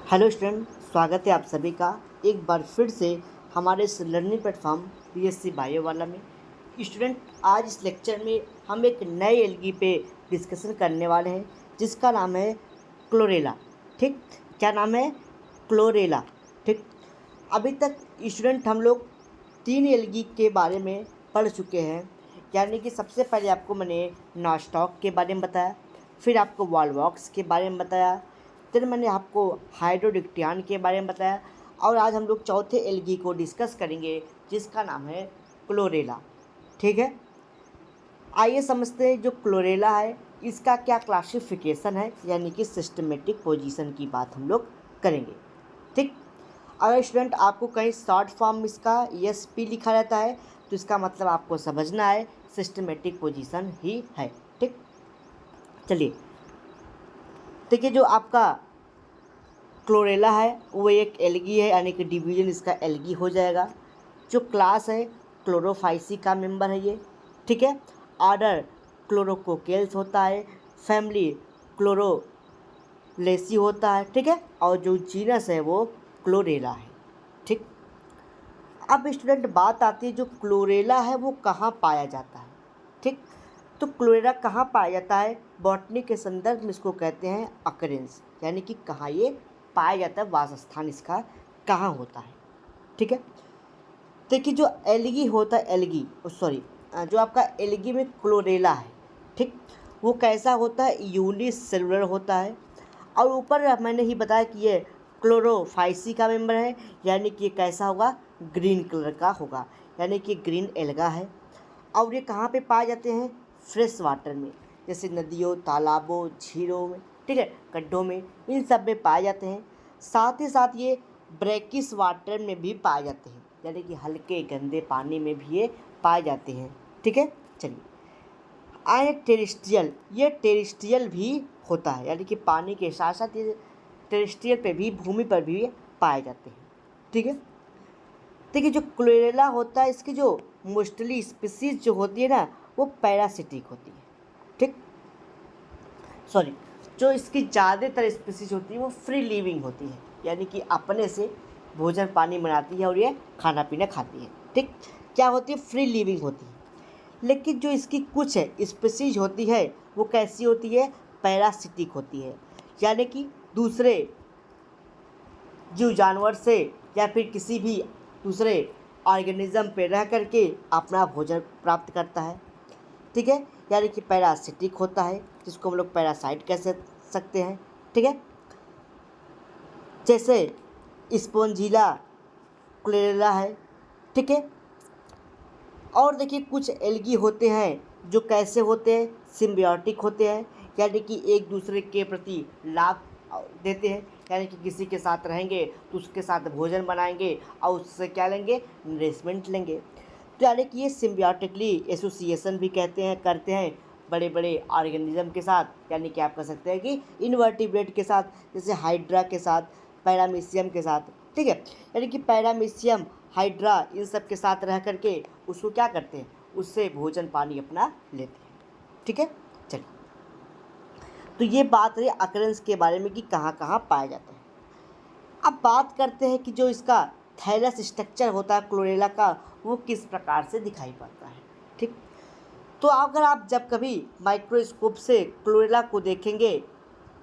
Hello student, स्वागत है आप सभी का एक बार फिर से हमारे इस लर्निंग प्लेटफॉर्म बीएससी बायो वाला में। स्टूडेंट, आज इस लेक्चर में हम एक नए एल्गी पे डिस्कशन करने वाले हैं जिसका नाम है क्लोरेला। ठीक, क्या नाम है? क्लोरेला। ठीक, अभी तक स्टूडेंट हम लोग 3 एल्गी के बारे में पढ़ चुके हैं। यानी कि सबसे पहले आपको मैंने नॉस्टॉक के बारे में बताया, फिर आपको वॉलवॉक्स के बारे में बताया, फिर मैंने आपको हाइड्रोडिक्टियान के बारे में बताया और आज हम लोग चौथे एल्गी को डिस्कस करेंगे जिसका नाम है क्लोरेला। ठीक है, आइए समझते हैं जो क्लोरेला है इसका क्या क्लासिफिकेशन है, यानी कि सिस्टमेटिक पोजीशन की बात हम लोग करेंगे। ठीक, अगर स्टूडेंट आपको कहीं शॉर्ट फॉर्म इसका ESP लिखा रहता है तो इसका मतलब आपको समझना है सिस्टमेटिक पोजीशन ही है। ठीक, चलिए देखिए, जो आपका क्लोरेला है वो एक एल्गी है, यानी कि डिवीजन इसका एल्गी हो जाएगा। जो क्लास है क्लोरोफाइसी का मेंबर है ये। ठीक है, ऑर्डर क्लोरोकोकेल्स होता है, फैमिली क्लोरोलेसी होता है। ठीक है, और जो जीनस है वो क्लोरेला है। ठीक, अब स्टूडेंट बात आती है जो क्लोरेला है वो कहाँ पाया जाता है। ठीक, तो क्लोरेला कहाँ पाया जाता है? बॉटनी के संदर्भ में इसको कहते हैं अकरेंस, यानी कि कहाँ ये पाया जाता है, वासस्थान इसका कहाँ होता है। ठीक है, देखिए जो एल्गी होता है, एल्गी सॉरी जो आपका एल्गी में क्लोरेला है, ठीक, वो कैसा होता है? यूनिसेलुलर होता है। और ऊपर मैंने ही बताया कि ये क्लोरोफाइसी का मेंबर है, यानी कि ये कैसा होगा? ग्रीन कलर का होगा, यानी कि ग्रीन एल्गा है। और ये कहाँ पे पाए जाते हैं? फ्रेश वाटर में, जैसे नदियों, तालाबों, झीलों में, ठीक है, गड्ढों में, इन सब में पाए जाते हैं। साथ ही साथ ये ब्रैकिश वाटर में भी पाए जाते हैं, यानी कि हल्के गंदे पानी में भी ये पाए जाते हैं। ठीक है, चलिए आए टेरेस्ट्रियल। ये टेरेस्ट्रियल भी होता है, यानी कि पानी के साथ साथ ये टेरेस्ट्रियल पे भी, भूमि पर भी ये पाए जाते हैं। ठीक है, देखिए जो क्लोरेला होता है इसकी जो मोस्टली स्पीसीज जो होती है ना वो पैरासिटिक होती है। ठीक, सॉरी, जो इसकी ज़्यादातर स्पीसीज होती है वो फ्री लिविंग होती है, यानी कि अपने से भोजन पानी बनाती है और ये खाना पीना खाती है। ठीक, क्या होती है? फ्री लिविंग होती है। लेकिन जो इसकी कुछ स्पीसीज होती है वो कैसी होती है? पैरासिटिक होती है, यानी कि दूसरे जीव जानवर से या फिर किसी भी दूसरे ऑर्गेनिज्म पे रह करके अपना भोजन प्राप्त करता है। ठीक है, यानी कि पैरासिटिक होता है, जिसको हम लोग पैरासाइट कह सकते हैं। ठीक है, जैसे स्पोंजिला क्लोरेला है। ठीक है, और देखिए कुछ एल्गी होते हैं जो कैसे होते हैं? सिम्बियोटिक होते हैं, यानी कि एक दूसरे के प्रति लाभ देते हैं, यानी कि किसी के साथ रहेंगे तो उसके साथ भोजन बनाएंगे और उससे क्या लेंगे? नरिशमेंट लेंगे। तो यानी कि ये सिम्बियोटिकली एसोसिएशन भी कहते हैं, करते हैं बड़े बड़े ऑर्गेनिज्म के साथ, यानी कि आप कह सकते हैं कि इनवर्टिब्रेट के साथ, जैसे हाइड्रा के साथ, पैरामीशियम के साथ। ठीक है, यानी कि पैरामीशियम, हाइड्रा, इन सब के साथ रह करके उसको क्या करते हैं? उससे भोजन पानी अपना लेते हैं। ठीक है, चलिए, तो ये बात रही अकरेंस के बारे में कि कहाँ कहाँ पाया जाता है। अब बात करते हैं कि जो इसका थैलस स्ट्रक्चर होता है क्लोरेला का वो किस प्रकार से दिखाई पड़ता है। ठीक, तो अगर आप जब कभी माइक्रोस्कोप से क्लोरेला को देखेंगे,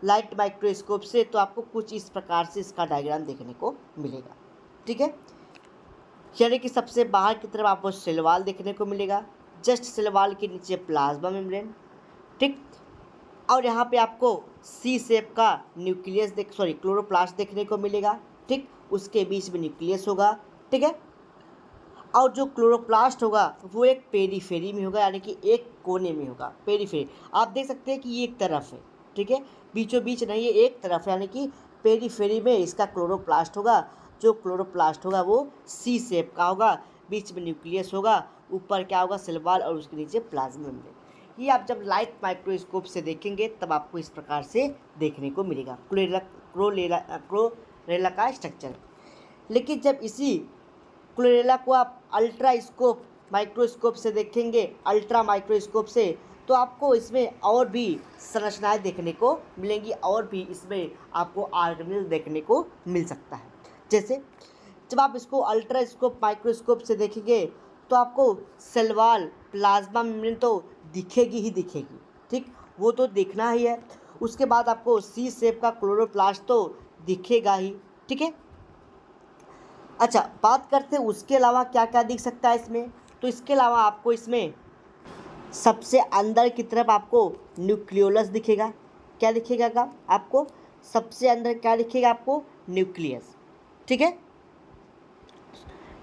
लाइट माइक्रोस्कोप से, तो आपको कुछ इस प्रकार से इसका डायग्राम देखने को मिलेगा। ठीक है, यानी कि सबसे बाहर की तरफ आपको सेल वॉल देखने को मिलेगा, जस्ट सेल वॉल के नीचे प्लाज्मा मेम्ब्रेन। ठीक, और यहाँ पे आपको सी शेप का न्यूक्लियस क्लोरोप्लास्ट देखने को मिलेगा। ठीक, उसके बीच में न्यूक्लियस होगा। ठीक है, और जो क्लोरोप्लास्ट होगा वो एक पेरीफेरी में होगा, यानी कि एक कोने में होगा। पेरीफेरी आप देख सकते हैं कि ये एक तरफ है, ठीक है, बीचों बीच नहीं, ये एक तरफ है, यानी कि पेरीफेरी में इसका क्लोरोप्लास्ट होगा। जो क्लोरोप्लास्ट होगा वो सी शेप का होगा, बीच में न्यूक्लियस होगा, ऊपर क्या होगा? सेल वॉल, और उसके नीचे प्लाज्मा मेम्ब्रेन। ये आप जब लाइट माइक्रोस्कोप से देखेंगे तब आपको इस प्रकार से देखने को मिलेगा क्लोरेला का स्ट्रक्चर। लेकिन जब इसी क्लोरेला को आप अल्ट्रा स्कोप माइक्रोस्कोप से देखेंगे, अल्ट्रा माइक्रोस्कोप से, तो तो आपको इसमें और भी संरचनाएं देखने को मिलेंगी, और भी इसमें आपको ऑर्गेनेल देखने को मिल सकता है। जैसे जब आप इसको अल्ट्रास्कोप माइक्रोस्कोप से देखेंगे तो आपको सेल वॉल प्लाज्मा मेम्ब्रेन तो दिखेगी ही दिखेगी, ठीक, वो तो दिखना ही है। उसके बाद आपको सी शेप का क्लोरोप्लास्ट तो दिखेगा ही, ठीक है। अच्छा, बात करते हैं उसके अलावा क्या क्या दिख सकता है इसमें। तो इसके अलावा आपको इसमें सबसे अंदर की तरफ आपको न्यूक्लियोलस दिखेगा। क्या दिखेगा का आपको सबसे अंदर क्या दिखेगा आपको? न्यूक्लियस, ठीक है,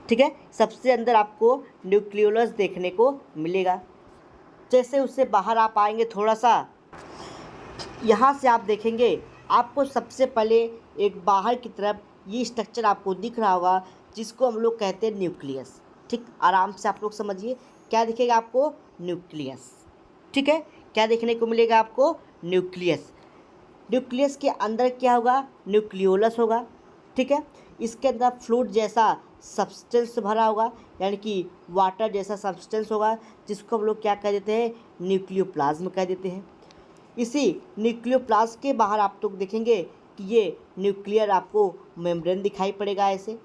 ठीक है। सबसे अंदर आपको न्यूक्लियोलस देखने को मिलेगा। जैसे उससे बाहर आप आएंगे थोड़ा सा, यहाँ से आप देखेंगे आपको सबसे पहले एक बाहर की तरफ ये स्ट्रक्चर आपको दिख रहा होगा जिसको हम लोग कहते हैं न्यूक्लियस, ठीक। आराम से आप लोग समझिए क्या दिखेगा आपको? न्यूक्लियस, ठीक है। क्या देखने को मिलेगा आपको? न्यूक्लियस। न्यूक्लियस के अंदर क्या होगा? न्यूक्लियोलस होगा, ठीक है। इसके अंदर फ्लूइड जैसा सब्सटेंस भरा होगा, यानी कि वाटर जैसा सब्सटेंस होगा, जिसको हम लोग क्या कह देते हैं? न्यूक्लियोप्लाज्म कह देते हैं। इसी न्यूक्लियोप्लाज्म के बाहर आप लोग देखेंगे कि ये न्यूक्लियर आपको मेम्ब्रेन दिखाई पड़ेगा ऐसे,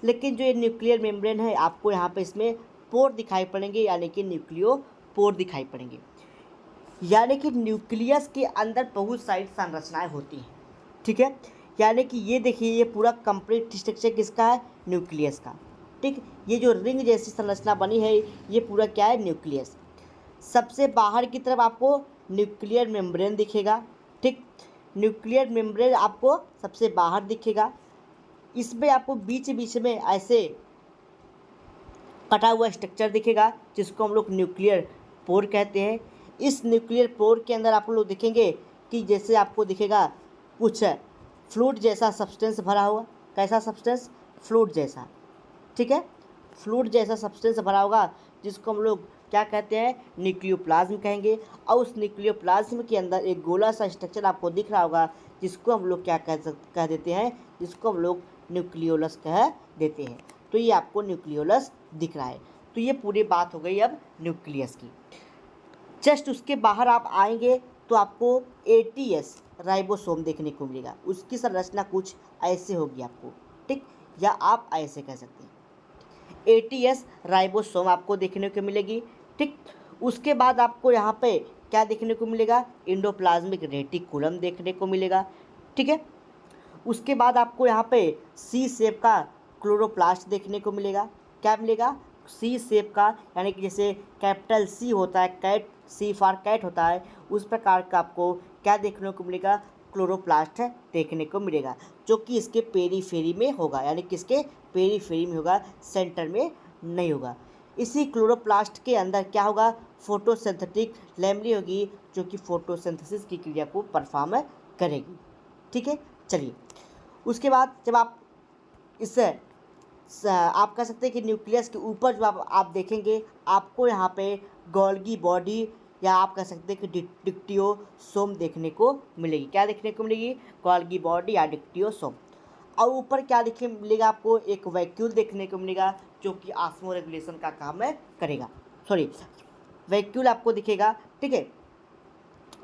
लेकिन जो ये न्यूक्लियर मेम्ब्रेन है आपको यहाँ पे इसमें पोर दिखाई पड़ेंगे, यानी कि न्यूक्लियो पोर दिखाई पड़ेंगे। यानी कि न्यूक्लियस के अंदर बहुत सारी संरचनाएं होती हैं, ठीक है। यानी कि ये देखिए ये पूरा कंप्लीट स्ट्रक्चर किसका है? न्यूक्लियस का, ठीक। ये जो रिंग जैसी संरचना बनी है ये पूरा क्या है? न्यूक्लियस। सबसे बाहर की तरफ आपको न्यूक्लियर मेम्ब्रेन दिखेगा, ठीक। न्यूक्लियर मेम्ब्रेन आपको सबसे बाहर दिखेगा। इसमें आपको बीच बीच में ऐसे कटा हुआ स्ट्रक्चर दिखेगा जिसको हम लोग न्यूक्लियर पोर कहते हैं। इस न्यूक्लियर पोर के अंदर आप लोग देखेंगे कि जैसे आपको दिखेगा कुछ फ्लूइड जैसा सब्सटेंस भरा हुआ। कैसा सब्सटेंस? फ्लूइड जैसा, ठीक है। फ्लूइड जैसा सब्सटेंस भरा होगा जिसको हम लोग क्या कहते हैं? न्यूक्लियोप्लाज्म कहेंगे। और उस न्यूक्लियोप्लाज्म के अंदर एक गोला सा स्ट्रक्चर आपको दिख रहा होगा जिसको हम लोग क्या कह देते हैं? जिसको हम लोग न्यूक्लियोलस कह देते हैं। तो ये आपको न्यूक्लियोलस दिख रहा है। तो ये पूरी बात हो गई अब न्यूक्लियस की। जस्ट उसके बाहर आप आएंगे तो आपको एटीएस राइबोसोम देखने को मिलेगा। उसकी संरचना कुछ ऐसे होगी आपको, ठीक, या आप ऐसे कह सकते हैं। एटीएस राइबोसोम आपको देखने को मिलेगी, ठीक। उसके बाद आपको यहाँ पे क्या देखने को मिलेगा? एंडोप्लाज्मिक रेटिकुलम देखने को मिलेगा, ठीक है। उसके बाद आपको यहाँ पे सी शेप का क्लोरोप्लास्ट देखने को मिलेगा। क्या मिलेगा? सी शेप का, यानी कि जैसे कैपिटल सी होता है, कैट, सी फॉर कैट होता है, उस प्रकार का आपको क्या देखने को मिलेगा? क्लोरोप्लास्ट देखने को मिलेगा, जो कि इसके पेरीफेरी में होगा, यानी कि इसके पेरीफेरी में होगा, सेंटर में नहीं होगा। इसी क्लोरोप्लास्ट के अंदर क्या होगा? फोटोसिंथेटिक लैमेली होगी, जो कि फोटोसिंथेसिस की क्रिया को परफॉर्म करेगी, ठीक है। चलिए, उसके बाद जब आप इससे आप कह सकते हैं कि न्यूक्लियस के ऊपर जो आप देखेंगे आपको यहाँ पे गोल्गी बॉडी, या आप कह सकते हैं कि डिक्टियोसोम देखने को मिलेगी। क्या देखने को मिलेगी? गोल्गी बॉडी या डिक्टियोसोम। और ऊपर क्या देखने मिलेगा आपको? एक वैक्यूल देखने को मिलेगा, जो कि ऑस्मो रेगुलेशन का काम करेगा। सॉरी, वैक्यूल आपको दिखेगा, ठीक है,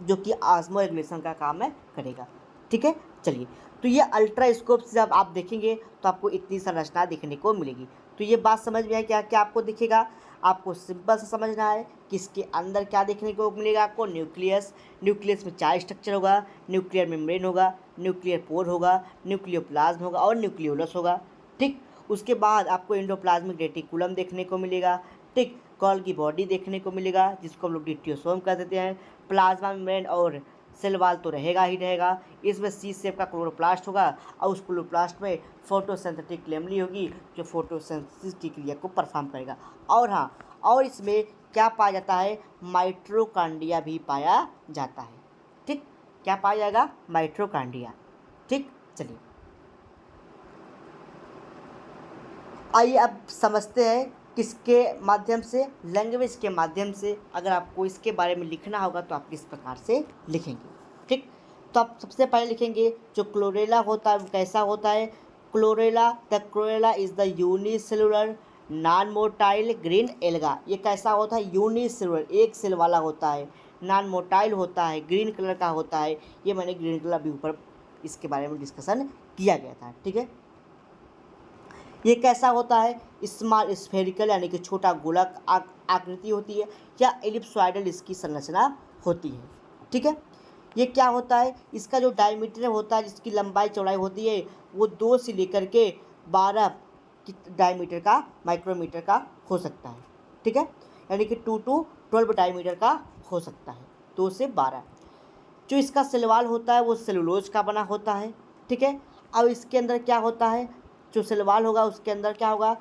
जो कि ऑस्मो रेगुलेशन का काम करेगा, ठीक है। चलिए, तो ये अल्ट्रास्कोप से जब आप देखेंगे तो आपको इतनी संरचना देखने को मिलेगी। तो ये बात समझ में है क्या क्या आपको दिखेगा? आपको सिंपल से समझना है कि इसके अंदर क्या देखने को मिलेगा आपको? न्यूक्लियस। न्यूक्लियस में 4 स्ट्रक्चर होगा। न्यूक्लियर मेम्ब्रेन होगा, न्यूक्लियर पोर होगा, न्यूक्लियोप्लाज्म होगा और न्यूक्लियोलस होगा, ठीक। उसके बाद आपको एंडोप्लाज्मिक रेटिकुलम देखने को मिलेगा, ठीक। गोल्गी बॉडी देखने को मिलेगा, जिसको हम लोग डिक्टियोसोम कह देते हैं। प्लाज्मा मेम्ब्रेन और सेल वॉल तो रहेगा ही रहेगा। इसमें सी शेप का क्लोरोप्लास्ट होगा, और उस क्लोरोप्लास्ट में फोटोसिंथेटिक लैमेली होगी, जो फोटोसिंथेसिस की क्रिया को परफॉर्म करेगा। और हाँ, और इसमें क्या पाया जाता है? माइटोकॉन्ड्रिया भी पाया जाता है, ठीक। क्या पाया जाएगा? माइटोकॉन्ड्रिया, ठीक। चलिए, आइए अब समझते हैं किसके माध्यम से? लैंग्वेज के माध्यम से। अगर आपको इसके बारे में लिखना होगा तो आप किस प्रकार से लिखेंगे, ठीक। तो आप सबसे पहले लिखेंगे जो क्लोरेला होता है वो कैसा होता है? Chlorella, the chlorella is the unicellular non motile green alga. ये कैसा होता है? यूनिसेलुलर, एक सेल वाला होता है, नॉन मोटाइल होता है, ग्रीन कलर का होता है। ये मैंने ग्रीन कलर अभी ऊपर इसके बारे में डिस्कशन किया गया था, ठीक है। ये कैसा होता है, स्मॉल स्फेरिकल यानी कि छोटा गोलक आकृति होती है, या एलिप्सॉइडल इसकी संरचना होती है, ठीक है। ये क्या होता है, इसका जो डायमीटर होता है, जिसकी लंबाई चौड़ाई होती है, वो 2 से लेकर के 12 डायमीटर का, माइक्रोमीटर का हो सकता है, ठीक है। यानी कि 2 to 12 डायमीटर का हो सकता है, 2 से 12। जो इसका सेलवाल होता है वो सेलुलोज का बना होता है, ठीक है। अब इसके अंदर क्या होता है, जो सेलवाल होगा उसके अंदर क्या होगा,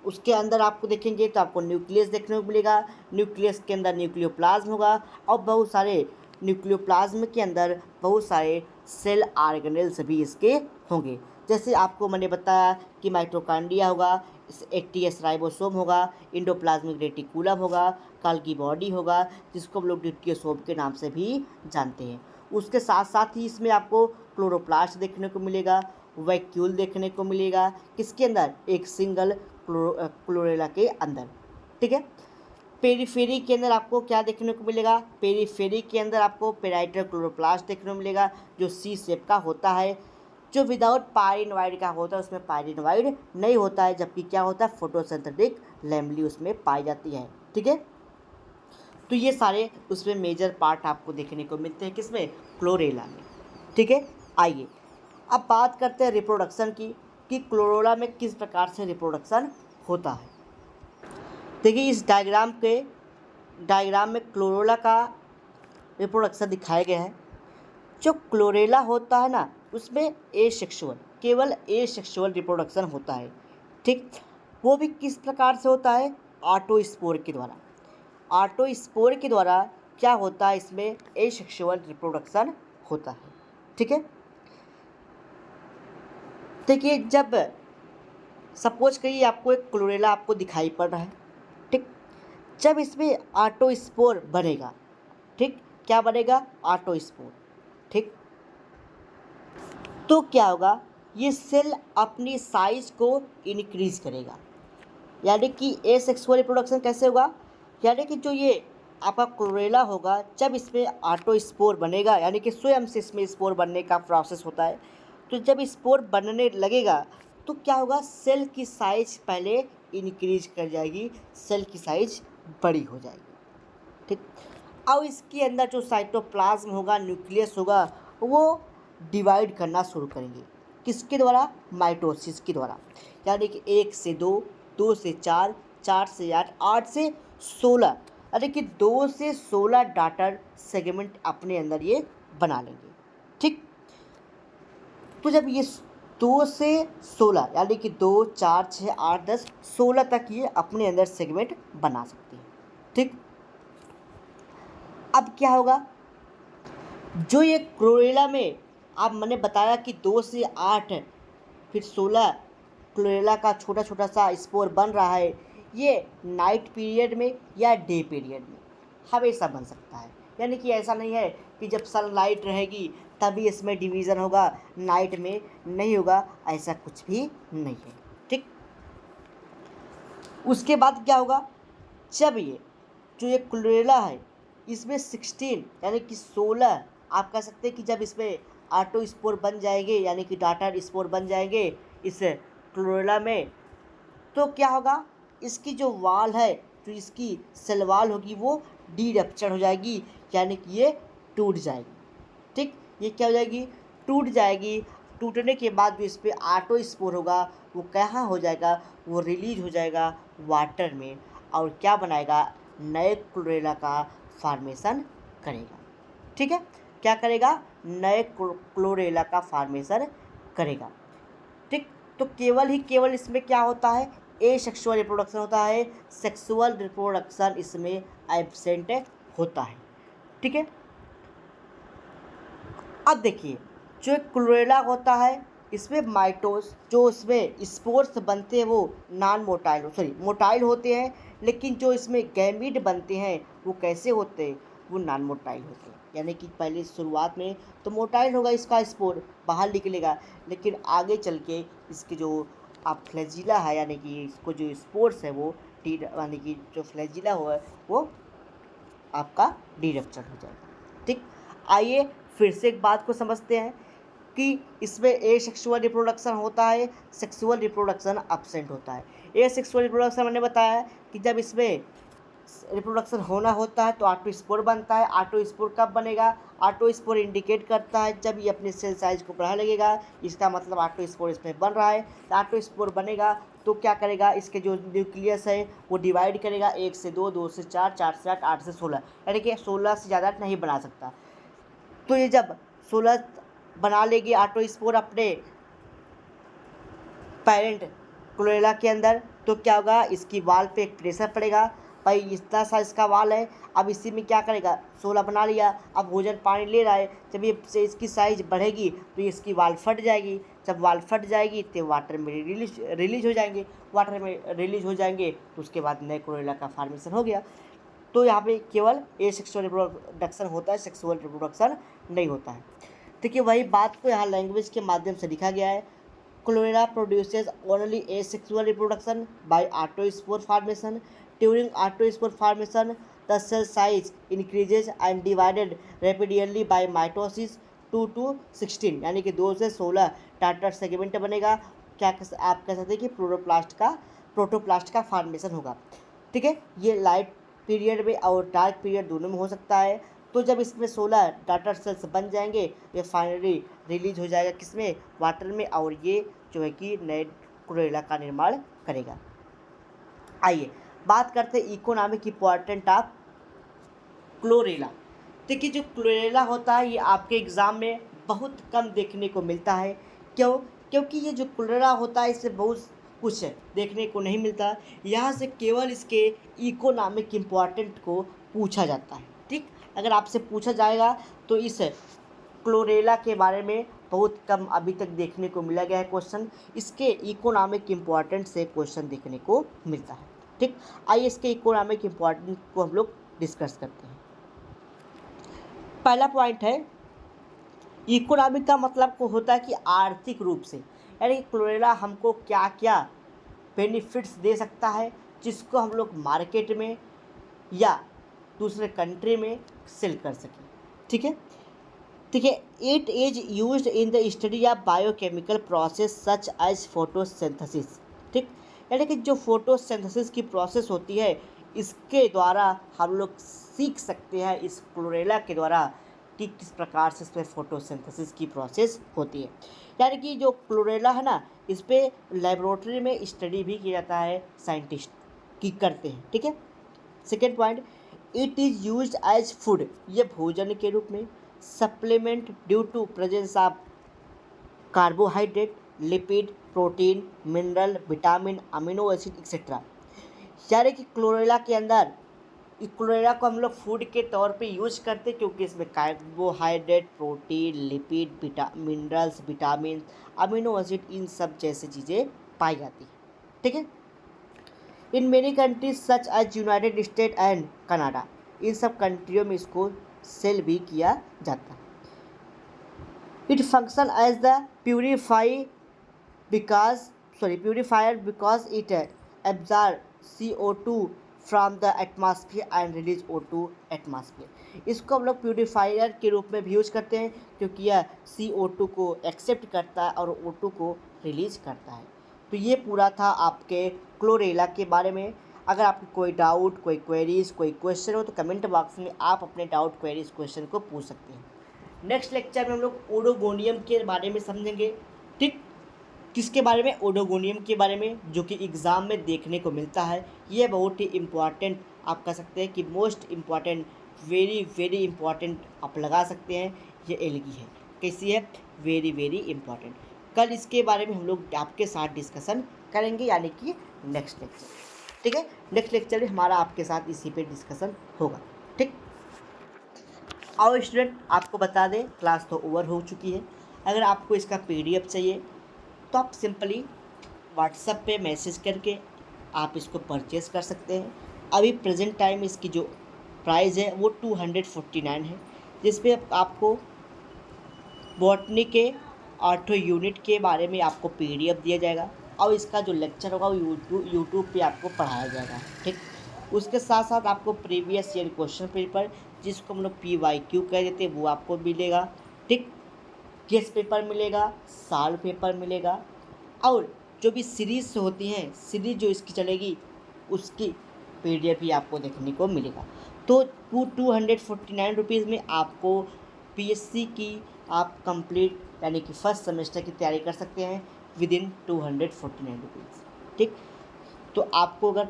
उसके अंदर आपको देखेंगे तो आपको न्यूक्लियस देखने को मिलेगा। न्यूक्लियस के अंदर न्यूक्लियोप्लाज्म होगा, और बहुत सारे न्यूक्लियोप्लाज्म के अंदर बहुत सारे सेल ऑर्गेनेल्स भी इसके होंगे। जैसे आपको मैंने बताया कि माइटोकॉन्ड्रिया होगा, एटीएस राइबोसोम होगा, इंडोप्लाज्मिक रेटिकुलम होगा, काल्की बॉडी होगा, जिसको हम लोग ड्यूटियोसोम के नाम से भी जानते हैं। उसके साथ साथ ही इसमें आपको क्लोरोप्लास्ट देखने को मिलेगा, वैक्यूल देखने को मिलेगा, किसके अंदर, एक सिंगल क्लोरेला के अंदर, ठीक है। पेरीफेरी के अंदर आपको क्या देखने को मिलेगा, पेरीफेरी के अंदर आपको पेराइटल क्लोरोप्लास्ट देखने को मिलेगा, जो सी शेप का होता है। जो विदाउट पायरिनोइड का होता है उसमें पायरिनोइड नहीं होता है, जबकि क्या होता है, फोटोसिंथेटिक लैमेली उसमें पाई जाती है, ठीक है। तो ये सारे उसमें मेजर पार्ट आपको देखने को मिलते हैं, किसमें, क्लोरेला में, ठीक है। आइए अब बात करते हैं रिप्रोडक्शन की, कि क्लोरेला में किस प्रकार से रिप्रोडक्शन होता है। देखिए इस डायग्राम में क्लोरेला का रिप्रोडक्शन दिखाया गया है। जो क्लोरेला होता है ना, उसमें एसेक्सुअल, केवल एसेक्सुअल रिप्रोडक्शन होता है, ठीक। वो भी किस प्रकार से होता है, ऑटोस्पोर के द्वारा। ऑटोस्पोर के द्वारा क्या होता है, इसमें एसेक्सुअल रिप्रोडक्शन होता है, ठीक है। देखिए जब सपोज करिए आपको एक क्लोरेला आपको दिखाई पड़ रहा है, ठीक। जब इसमें ऑटोस्पोर बनेगा, ठीक, क्या बनेगा, ऑटोस्पोर, ठीक। तो क्या होगा, ये सेल अपनी साइज को इंक्रीज करेगा। यानी कि एसेक्सुअल रिप्रोडक्शन कैसे होगा, यानी कि जो ये आपका क्लोरेला होगा, जब इसमें ऑटोस्पोर बनेगा, यानी कि स्वयं से इसमें स्पोर बनने का प्रोसेस होता है, तो जब स्पोर बनने लगेगा तो क्या होगा, सेल की साइज पहले इंक्रीज कर जाएगी, सेल की साइज बड़ी हो जाएगी, ठीक। अब इसके अंदर जो साइटोप्लाज्म होगा, न्यूक्लियस होगा, वो डिवाइड करना शुरू करेंगे, किसके द्वारा, माइटोसिस के द्वारा। यानी कि 1 से 2, 2 से 4, 4 से 8, 8 से 16, यानी कि 2 से 16 डाटर सेगमेंट अपने अंदर ये बना लेंगे, ठीक। तो जब ये 2 से 16 यानी कि 2, 4, 6, 8, 10, 16 तक ये अपने अंदर सेगमेंट बना सकते हैं, ठीक। अब क्या होगा, जो ये क्लोरेला में आप मैंने बताया कि 2 से 8 फिर 16 क्लोरेला का छोटा छोटा सा स्पोर बन रहा है, ये नाइट पीरियड में या डे पीरियड में हमेशा बन सकता है। यानी कि ऐसा नहीं है कि जब सनलाइट रहेगी तभी इसमें डिवीज़न होगा, नाइट में नहीं होगा, ऐसा कुछ भी नहीं है, ठीक। उसके बाद क्या होगा, जब ये जो ये क्लोरेला है, इसमें 16 यानी कि 16 आप कह सकते हैं कि जब इसमें ऑटो स्पोर बन जाएंगे, यानी कि डाटर स्पोर बन जाएंगे इस क्लोरेला में, तो क्या होगा, इसकी जो वाल है, जो इसकी सेल वाल होगी, वो डी रप्चर हो जाएगी, यानी कि ये टूट जाएगी, ठीक। ये क्या हो जाएगी, टूट जाएगी। टूटने के बाद जो इस पर ऑटो स्पोर होगा, वो कहाँ हो जाएगा, वो रिलीज हो जाएगा वाटर में, और क्या बनाएगा, नए क्लोरेला का फॉर्मेशन करेगा, ठीक है। क्या करेगा, नए क्लोरेला का फॉर्मेशन करेगा, ठीक। तो केवल इसमें क्या होता है, एसेक्सुअल रिप्रोडक्शन होता है, सेक्सुअल रिप्रोडक्शन इसमें एब्सेंट होता है, ठीक है। अब देखिए जो क्लोरेला होता है, इसमें माइटोस जो इसमें स्पोर्स बनते हैं वो नॉन मोटाइल मोटाइल होते हैं, लेकिन जो इसमें गैमीट बनते हैं वो कैसे होते हैं, वो नॉन मोटाइल होते हैं। यानी कि पहले शुरुआत में तो मोटाइल होगा, इसका स्पोर बाहर निकलेगा, लेकिन आगे चल के इसके जो आप फ्लैजिला है, यानी कि इसको जो स्पोर्स है वो यानी कि जो फ्लैजिला हुआ है वो आपका डिडक्शन हो जाएगा। ठीक, आइए फिर से एक बात को समझते हैं कि इसमें ए सेक्सुअल रिप्रोडक्शन होता है, सेक्सुअल रिप्रोडक्शन एब्सेंट होता है। ए सेक्सुअल रिप्रोडक्शन मैंने बताया कि जब इसमें रिप्रोडक्शन होना होता है तो ऑटोस्पोर बनता है। ऑटोस्पोर कब बनेगा? ऑटोस्पोर इंडिकेट करता है जब ये अपने सेल साइज को बढ़ा लगेगा, इसका मतलब ऑटोस्पोर इसमें बन रहा है। तो ऑटोस्पोर बनेगा तो क्या करेगा, इसके जो न्यूक्लियस है वो डिवाइड करेगा, 1 से 2, 2 से 4, 4 से 8, 8 से 16, यानी कि 16 से ज़्यादा नहीं बना सकता। तो ये जब 16 बना लेगी ऑटोस्पोर अपने पेरेंट क्लोरेला के अंदर, तो क्या होगा, इसकी वाल पे एक प्रेशर पड़ेगा। भाई इतना सा इसका वाल है, अब इसी में क्या करेगा, 16 बना लिया, अब भोजन पानी ले रहा है, जब ये से इसकी साइज बढ़ेगी तो इसकी वाल फट जाएगी। जब वाल फट जाएगी तो वाटर में रिलीज हो जाएंगे, वाटर में रिलीज हो जाएंगे तो उसके बाद नए क्लोरेला का फॉर्मेशन हो गया। तो यहाँ पे केवल ए सेक्सुअल रिप्रोडक्शन होता है, सेक्सुअल रिप्रोडक्शन नहीं होता है। देखिए वही बात को यहाँ लैंग्वेज के माध्यम से लिखा गया है। Chlorella produces only asexual reproduction by autospore formation. During autospore formation, the cell size increases and divided rapidly by mitosis 2 to 16, यानी कि 2 से 16 टार्टर सेगमेंट बनेगा। क्या आप कह सकते हैं कि प्रोटोप्लास्ट का फॉर्मेशन होगा। ठीक है, ये लाइट पीरियड में और डार्क पीरियड दोनों में हो सकता है। तो जब इसमें 16 डाटर सेल्स बन जाएंगे, ये फाइनली रिलीज हो जाएगा किसमें, वाटर में, और ये जो है कि नए क्लोरेला का निर्माण करेगा। आइए बात करते हैं इकोनॉमिक इंपॉर्टेंट ऑफ क्लोरेला। देखिए जो क्लोरेला होता है ये आपके एग्ज़ाम में बहुत कम देखने को मिलता है। क्यों? क्योंकि ये जो क्लोरेला होता है इससे बहुत कुछ देखने को नहीं मिलता। यहाँ से केवल इसके इकोनॉमिक इम्पॉर्टेंट को पूछा जाता है। ठीक, अगर आपसे पूछा जाएगा तो इस क्लोरेला के बारे में बहुत कम अभी तक देखने को मिला गया है क्वेश्चन। इसके इकोनॉमिक इम्पॉर्टेंट से क्वेश्चन देखने को मिलता है। ठीक, आइए इसके इकोनॉमिक इम्पॉर्टेंट को हम लोग डिस्कस करते हैं। पहला पॉइंट है, इकोनॉमिक का मतलब को होता है कि आर्थिक रूप से, यानी क्लोरेला हमको क्या क्या बेनिफिट्स दे सकता है जिसको हम लोग मार्केट में या दूसरे कंट्री में सेल कर सकें। ठीक है, ठीक है, it is used in the study of biochemical process such as photosynthesis. ठीक, यानी कि जो फोटोसिंथेसिस की प्रोसेस होती है इसके द्वारा हम लोग सीख सकते हैं इस क्लोरेला के द्वारा कि किस प्रकार से इसमें फोटोसिंथेसिस की प्रोसेस होती है। यानी कि जो क्लोरेला है ना, इस पर लेबोरेटरी में स्टडी भी किया जाता है, साइंटिस्ट की करते हैं। ठीक है, second point, it is used as food, ये भोजन के रूप में, supplement due to presence of carbohydrate, lipid, protein, mineral, vitamin, amino acid etcetera. यानी कि क्लोरेला के अंदर, क्लोरेला को हम लोग फूड के तौर पे यूज करते हैं क्योंकि इसमें carbohydrate, protein, lipid, minerals, vitamin, amino acid, इन सब जैसी चीज़ें पाई जाती हैं। ठीक है, in many countries such as United State and Canada, इन सब कंट्रियों में इसको सेल भी किया जाता है। It function as the purifier because it absorb CO2 from the atmosphere and release O2 atmosphere. इसको हम लोग प्यूरिफायर के रूप में भी यूज करते हैं क्योंकि यह CO2 को एक्सेप्ट करता है और O2 को रिलीज करता है। तो ये पूरा था आपके क्लोरेला के बारे में। अगर आपको कोई डाउट, कोई क्वेरीज, कोई क्वेश्चन हो तो कमेंट बॉक्स में आप अपने डाउट, क्वेरीज, क्वेश्चन को पूछ सकते हैं। नेक्स्ट लेक्चर में हम लोग ओडोगोनियम के बारे में समझेंगे। ठीक, किसके बारे में? ओडोगोनियम के बारे में, जो कि एग्ज़ाम में देखने को मिलता है। ये बहुत ही इम्पॉर्टेंट, आप कह सकते हैं कि most important, very very important आप लगा सकते हैं। ये एलगी है, कैसी है? Very very important. कल इसके बारे में हम लोग आपके साथ डिस्कशन करेंगे, यानी कि नेक्स्ट लेक्चर। ठीक है, नेक्स्ट लेक्चर में हमारा आपके साथ इसी पे डिस्कशन होगा। ठीक, और स्टूडेंट आपको बता दें क्लास तो ओवर हो चुकी है। अगर आपको इसका PDF चाहिए तो आप सिंपली व्हाट्सएप पे मैसेज करके आप इसको परचेज़ कर सकते हैं। अभी प्रेजेंट टाइम इसकी जो प्राइस है वो 249 है, जिसपे आपको बॉटनी के 8 यूनिट के बारे में आपको PDF दिया जाएगा और इसका जो लेक्चर होगा वो यूट्यूब पे आपको पढ़ाया जाएगा। ठीक, उसके साथ साथ आपको प्रीवियस ईयर क्वेश्चन पेपर, जिसको हम लोग PYQ कह देते हैं, वो आपको मिलेगा। ठीक, गेस पेपर मिलेगा, साल पेपर मिलेगा, और जो भी सीरीज होती हैं, सीरीज जो इसकी चलेगी उसकी PDF भी आपको देखने को मिलेगा। तो 249 रुपीज़ में आपको PSC की आप कंप्लीट यानी कि फर्स्ट सेमेस्टर की तैयारी कर सकते हैं विदिन 249 रुपीज़। ठीक, तो आपको अगर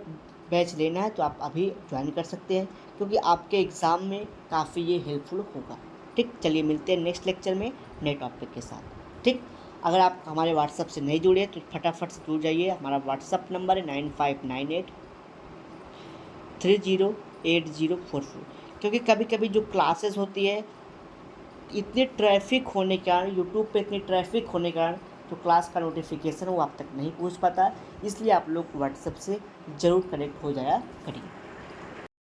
बैच लेना है तो आप अभी ज्वाइन कर सकते हैं, क्योंकि आपके एग्ज़ाम में काफ़ी ये हेल्पफुल होगा। ठीक, चलिए मिलते हैं नेक्स्ट लेक्चर में नए टॉपिक के साथ। ठीक, अगर आप हमारे व्हाट्सअप से नहीं जुड़े तो फटाफट से जुड़ जाइए। हमारा व्हाट्सअप नंबर है 9598308044। क्योंकि कभी कभी जो क्लासेस होती है, इतनी ट्रैफिक होने के कारण, यूट्यूब पे इतनी ट्रैफिक होने के कारण जो क्लास का नोटिफिकेशन वो आप तक नहीं पहुंच पाता, इसलिए आप लोग व्हाट्सएप से ज़रूर कनेक्ट हो जाया करिए।